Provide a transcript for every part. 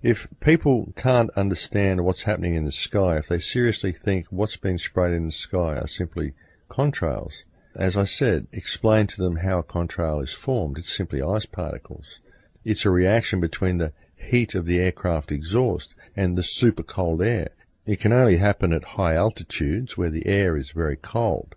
If people can't understand what's happening in the sky, if they seriously think what's being sprayed in the sky are simply contrails, as I said, explain to them how a contrail is formed. It's simply ice particles. It's a reaction between the heat of the aircraft exhaust and the super cold air. It can only happen at high altitudes where the air is very cold.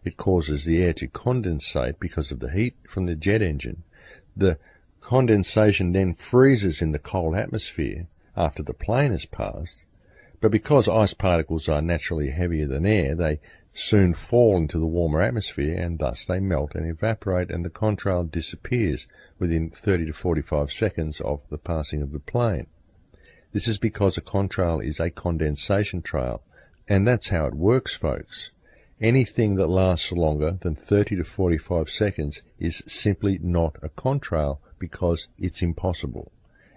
It causes the air to condensate because of the heat from the jet engine. The condensation then freezes in the cold atmosphere after the plane has passed, but because ice particles are naturally heavier than air, they soon fall into the warmer atmosphere, and thus they melt and evaporate, and the contrail disappears within 30 to 45 seconds of the passing of the plane. This is because a contrail is a condensation trail, and that's how it works, folks. Anything that lasts longer than 30 to 45 seconds is simply not a contrail because it's impossible.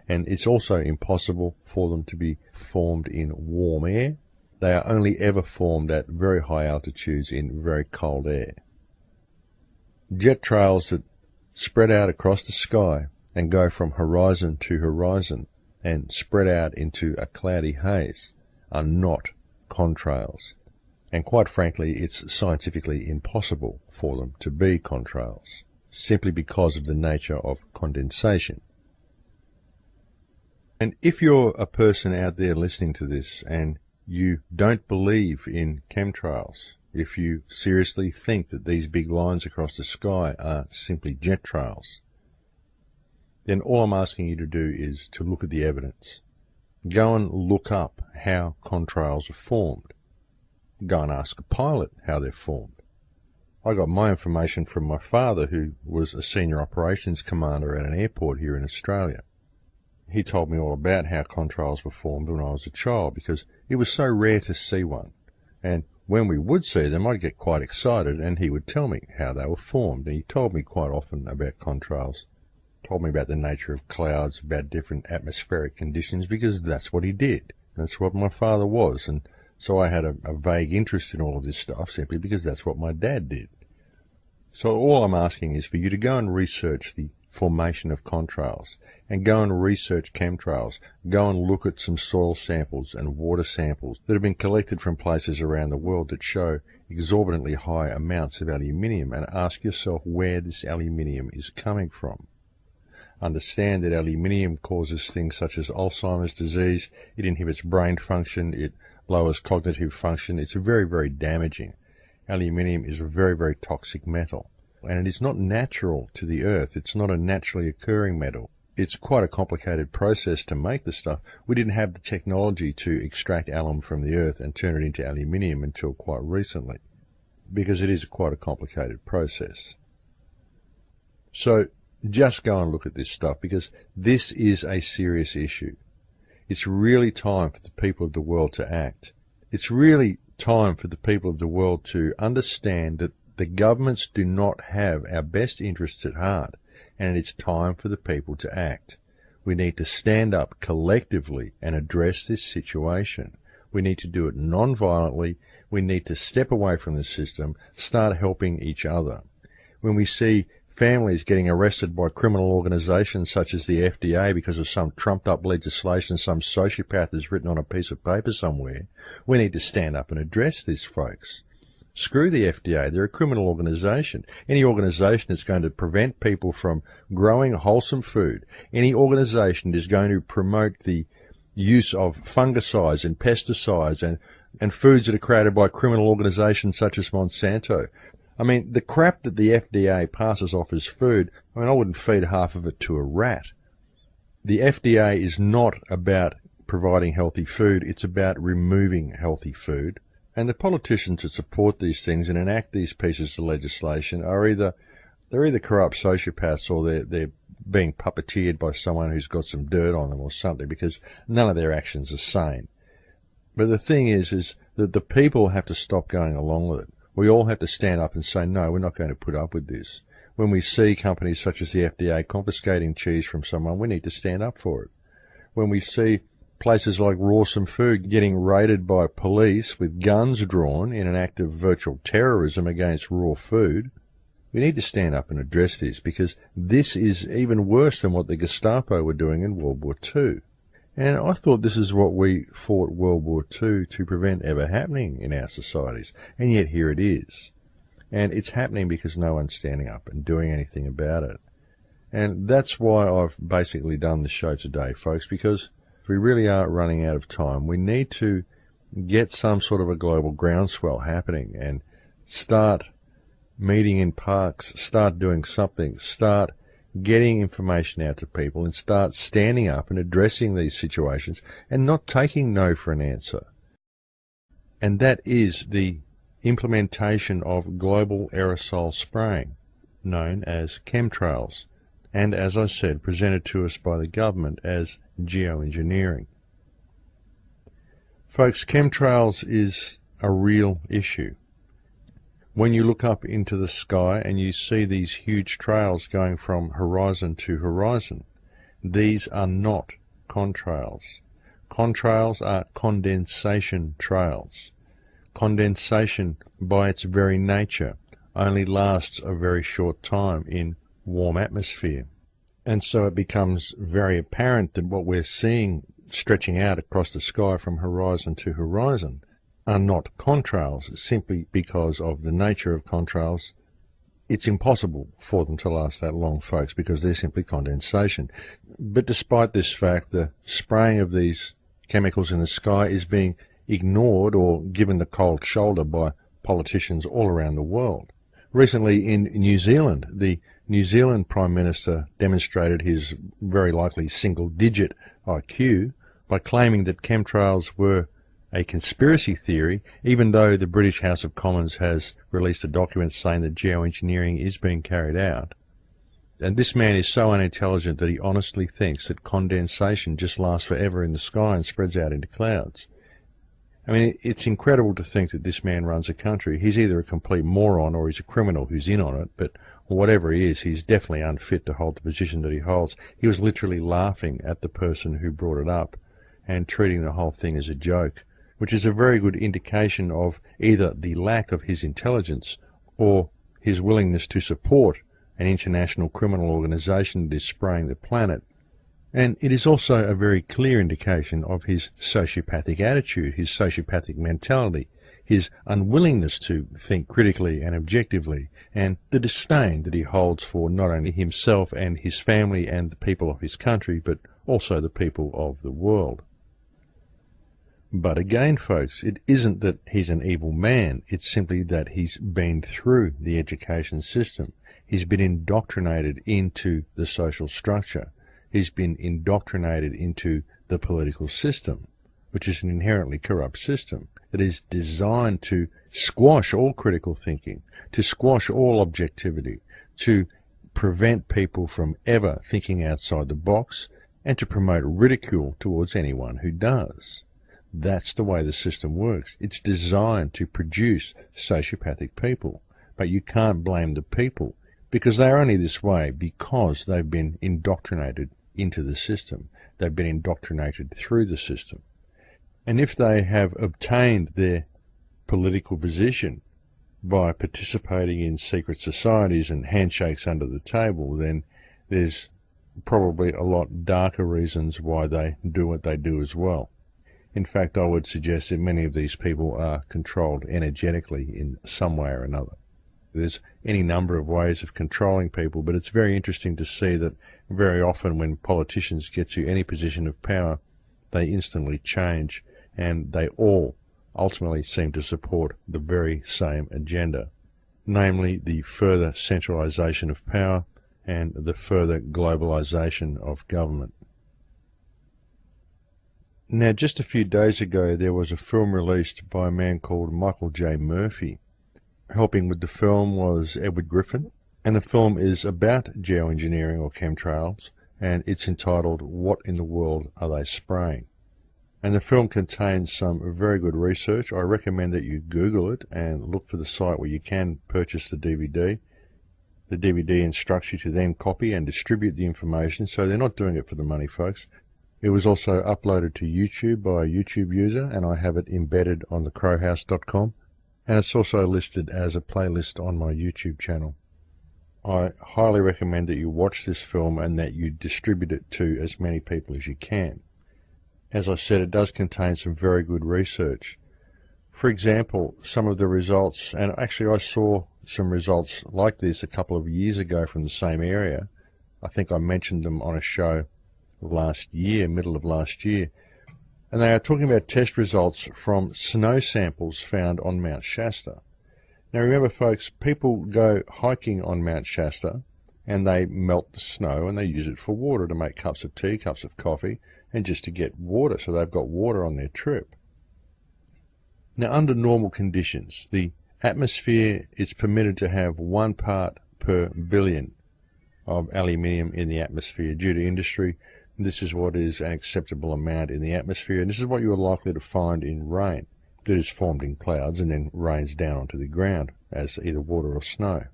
And it's also impossible for them to be formed in warm air. They are only ever formed at very high altitudes in very cold air. Jet trails that spread out across the sky and go from horizon to horizon and spread out into a cloudy haze are not contrails. And quite frankly, it's scientifically impossible for them to be contrails, simply because of the nature of condensation. And if you're a person out there listening to this and you don't believe in chemtrails, if you seriously think that these big lines across the sky are simply jet trails, then all I'm asking you to do is to look at the evidence. Go and look up how contrails are formed. Go and ask a pilot how they're formed. I got my information from my father, who was a senior operations commander at an airport here in Australia. He told me all about how contrails were formed when I was a child, because it was so rare to see one. And when we would see them, I'd get quite excited, and he would tell me how they were formed. And he told me quite often about contrails. Told me about the nature of clouds, about different atmospheric conditions, because that's what he did. That's what my father was, and so I had a vague interest in all of this stuff simply because that's what my dad did. So all I'm asking is for you to go and research the formation of contrails, and go and research chemtrails. Go and look at some soil samples and water samples that have been collected from places around the world that show exorbitantly high amounts of aluminium, and ask yourself where this aluminium is coming from. Understand that aluminium causes things such as Alzheimer's disease. It inhibits brain function. It lowers cognitive function. It's very, very damaging. Aluminium is a very, very toxic metal, and it is not natural to the earth. It's not a naturally occurring metal. It's quite a complicated process to make the stuff. We didn't have the technology to extract alum from the earth and turn it into aluminium until quite recently, because it is quite a complicated process. So just go and look at this stuff, because this is a serious issue. It's really time for the people of the world to act. It's really time for the people of the world to understand that the governments do not have our best interests at heart, and it's time for the people to act. We need to stand up collectively and address this situation. We need to do it non-violently. We need to step away from the system, start helping each other. When we see families getting arrested by criminal organizations such as the FDA because of some trumped-up legislation some sociopath has written on a piece of paper somewhere, we need to stand up and address this, folks. Screw the FDA. They're a criminal organization. Any organization that's going to prevent people from growing wholesome food, any organization that is going to promote the use of fungicides and pesticides and foods that are created by criminal organizations such as Monsanto. I mean, the crap that the FDA passes off as food, I wouldn't feed half of it to a rat. The FDA is not about providing healthy food. It's about removing healthy food. And the politicians that support these things and enact these pieces of legislation are either corrupt sociopaths, or they're being puppeteered by someone who's got some dirt on them or something, because none of their actions are sane. But the thing is that the people have to stop going along with it. We all have to stand up and say, no, we're not going to put up with this. When we see companies such as the FDA confiscating cheese from someone, we need to stand up for it. When we see places like Rawsome Food getting raided by police with guns drawn in an act of virtual terrorism against raw food, we need to stand up and address this, because this is even worse than what the Gestapo were doing in World War II. And I thought this is what we fought World War II to prevent ever happening in our societies. And yet here it is. And it's happening because no one's standing up and doing anything about it. And that's why I've basically done the show today, folks, because we really are running out of time. We need to get some sort of a global groundswell happening and start meeting in parks, start doing something, start getting information out to people and start standing up and addressing these situations and not taking no for an answer. And that is the implementation of global aerosol spraying, known as chemtrails, and as I said, presented to us by the government as geoengineering. Folks, chemtrails is a real issue. When you look up into the sky and you see these huge trails going from horizon to horizon, these are not contrails. Contrails are condensation trails. Condensation, by its very nature, only lasts a very short time in warm atmosphere. And so it becomes very apparent that what we're seeing stretching out across the sky from horizon to horizon are not contrails, simply because of the nature of contrails. It's impossible for them to last that long, folks, because they're simply condensation. But despite this fact, the spraying of these chemicals in the sky is being ignored or given the cold shoulder by politicians all around the world. Recently in New Zealand, the New Zealand Prime Minister demonstrated his very likely single-digit IQ by claiming that chemtrails were a conspiracy theory, even though the British House of Commons has released a document saying that geoengineering is being carried out. And this man is so unintelligent that he honestly thinks that condensation just lasts forever in the sky and spreads out into clouds. I mean, it's incredible to think that this man runs a country. He's either a complete moron or he's a criminal who's in on it, but whatever he is, he's definitely unfit to hold the position that he holds. He was literally laughing at the person who brought it up and treating the whole thing as a joke, which is a very good indication of either the lack of his intelligence or his willingness to support an international criminal organization that is spraying the planet. And it is also a very clear indication of his sociopathic attitude, his sociopathic mentality, his unwillingness to think critically and objectively, and the disdain that he holds for not only himself and his family and the people of his country, but also the people of the world. But again, folks, it isn't that he's an evil man. It's simply that he's been through the education system. He's been indoctrinated into the social structure. He's been indoctrinated into the political system, which is an inherently corrupt system that is designed to squash all critical thinking, to squash all objectivity, to prevent people from ever thinking outside the box, and to promote ridicule towards anyone who does. That's the way the system works. It's designed to produce sociopathic people. But you can't blame the people, because they're only this way because they've been indoctrinated into the system. They've been indoctrinated through the system. And if they have obtained their political position by participating in secret societies and handshakes under the table, then there's probably a lot darker reasons why they do what they do as well. In fact, I would suggest that many of these people are controlled energetically in some way or another. There's any number of ways of controlling people, but it's very interesting to see that very often when politicians get to any position of power, they instantly change, and they all ultimately seem to support the very same agenda, namely the further centralization of power and the further globalization of government. Now, just a few days ago, there was a film released by a man called Michael J. Murphy. Helping with the film was Edward Griffin, and the film is about geoengineering or chemtrails, and it's entitled What in the World Are They Spraying? And the film contains some very good research. I recommend that you Google it and look for the site where you can purchase the DVD. The DVD instructs you to then copy and distribute the information, so they're not doing it for the money, folks. It was also uploaded to YouTube by a YouTube user, and I have it embedded on thecrowhouse.com, and it's also listed as a playlist on my YouTube channel. I highly recommend that you watch this film and that you distribute it to as many people as you can. as I said, it does contain some very good research. For example, some of the results, and actually I saw some results like this a couple of years ago from the same area. I think I mentioned them on a show last year, middle of last year. And they are talking about test results from snow samples found on Mount Shasta. Now remember folks, people go hiking on Mount Shasta and they melt the snow and they use it for water to make cups of tea, cups of coffee, and just to get water, so they've got water on their trip. Now under normal conditions, the atmosphere is permitted to have 1 part per billion of aluminium in the atmosphere. Due to industry, this is what is an acceptable amount in the atmosphere, and this is what you are likely to find in rain that is formed in clouds and then rains down onto the ground as either water or snow.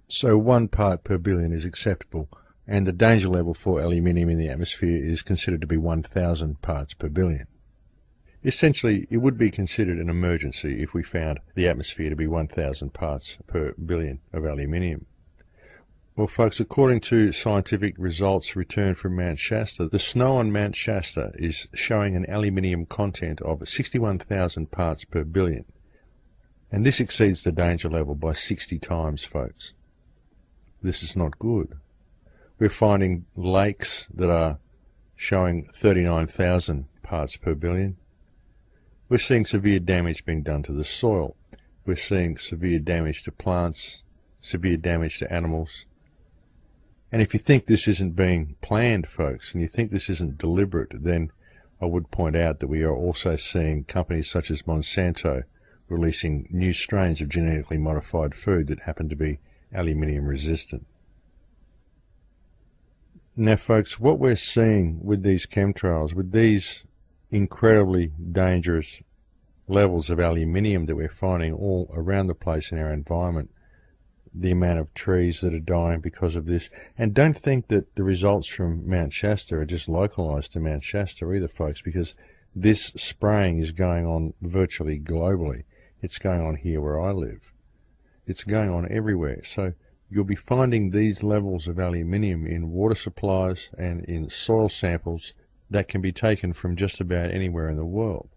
So 1 part per billion is acceptable, and the danger level for aluminium in the atmosphere is considered to be 1,000 parts per billion. Essentially, it would be considered an emergency if we found the atmosphere to be 1,000 parts per billion of aluminium. Well folks, according to scientific results returned from Mount Shasta, the snow on Mount Shasta is showing an aluminium content of 61,000 parts per billion. And this exceeds the danger level by 60 times, folks. This is not good. We're finding lakes that are showing 39,000 parts per billion. We're seeing severe damage being done to the soil. We're seeing severe damage to plants, severe damage to animals. And if you think this isn't being planned, folks, and you think this isn't deliberate, then I would point out that we are also seeing companies such as Monsanto releasing new strains of genetically modified food that happen to be aluminium resistant. Now, folks, what we're seeing with these chemtrails, with these incredibly dangerous levels of aluminium that we're finding all around the place in our environment, the amount of trees that are dying because of this. And don't think that the results from Mount Shasta are just localized to Mount Shasta either, folks, because this spraying is going on virtually globally. It's going on here where I live. It's going on everywhere. So you'll be finding these levels of aluminium in water supplies and in soil samples that can be taken from just about anywhere in the world.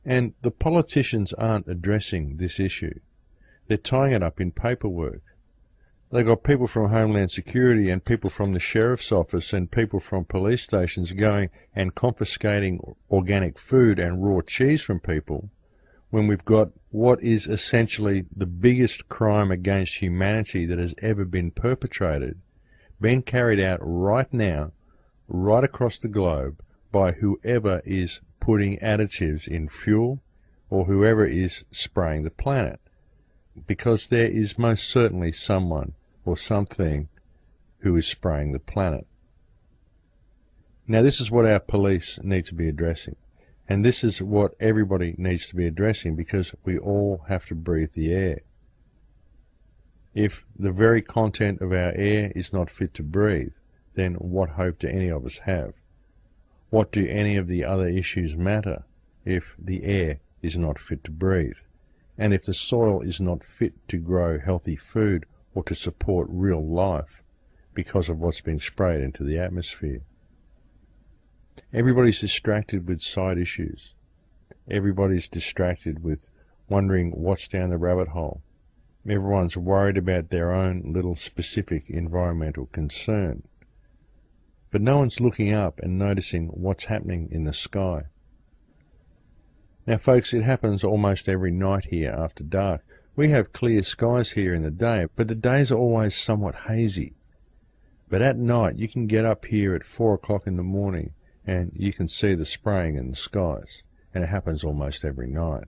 And the politicians aren't addressing this issue. They're tying it up in paperwork. They've got people from Homeland Security and people from the Sheriff's Office and people from police stations going and confiscating organic food and raw cheese from people, when we've got what is essentially the biggest crime against humanity that has ever been perpetrated, being carried out right now, right across the globe, by whoever is putting additives in fuel or whoever is spraying the planet. Because there is most certainly someone or something who is spraying the planet. Now this is what our police need to be addressing. And this is what everybody needs to be addressing, because we all have to breathe the air. If the very content of our air is not fit to breathe, then what hope do any of us have? What do any of the other issues matter if the air is not fit to breathe? And if the soil is not fit to grow healthy food or to support real life because of what's being sprayed into the atmosphere? Everybody's distracted with side issues. Everybody's distracted with wondering what's down the rabbit hole. Everyone's worried about their own little specific environmental concern. But no one's looking up and noticing what's happening in the sky. Now folks, it happens almost every night here after dark. We have clear skies here in the day, but the days are always somewhat hazy. But at night you can get up here at 4 o'clock in the morning and you can see the spraying in the skies, and it happens almost every night.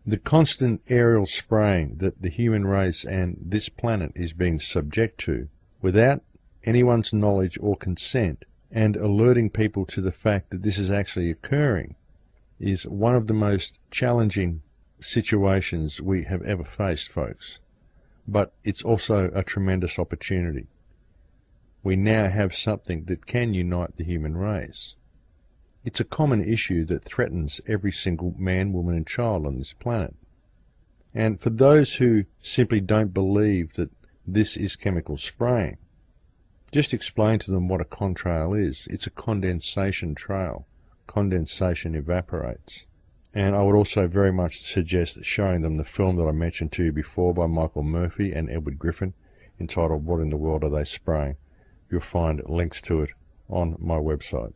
The constant aerial spraying that the human race and this planet is being subject to, without anyone's knowledge or consent, and alerting people to the fact that this is actually occurring, is one of the most challenging situations we have ever faced, folks. But it's also a tremendous opportunity. We now have something that can unite the human race. It's a common issue that threatens every single man, woman and child on this planet. And for those who simply don't believe that this is chemical spraying, Just explain to them what a contrail is. It's a condensation trail. Condensation evaporates. And I would also very much suggest showing them the film that I mentioned to you before by Michael Murphy and Edward Griffin, entitled What in the World Are They Spraying? You'll find links to it on my website.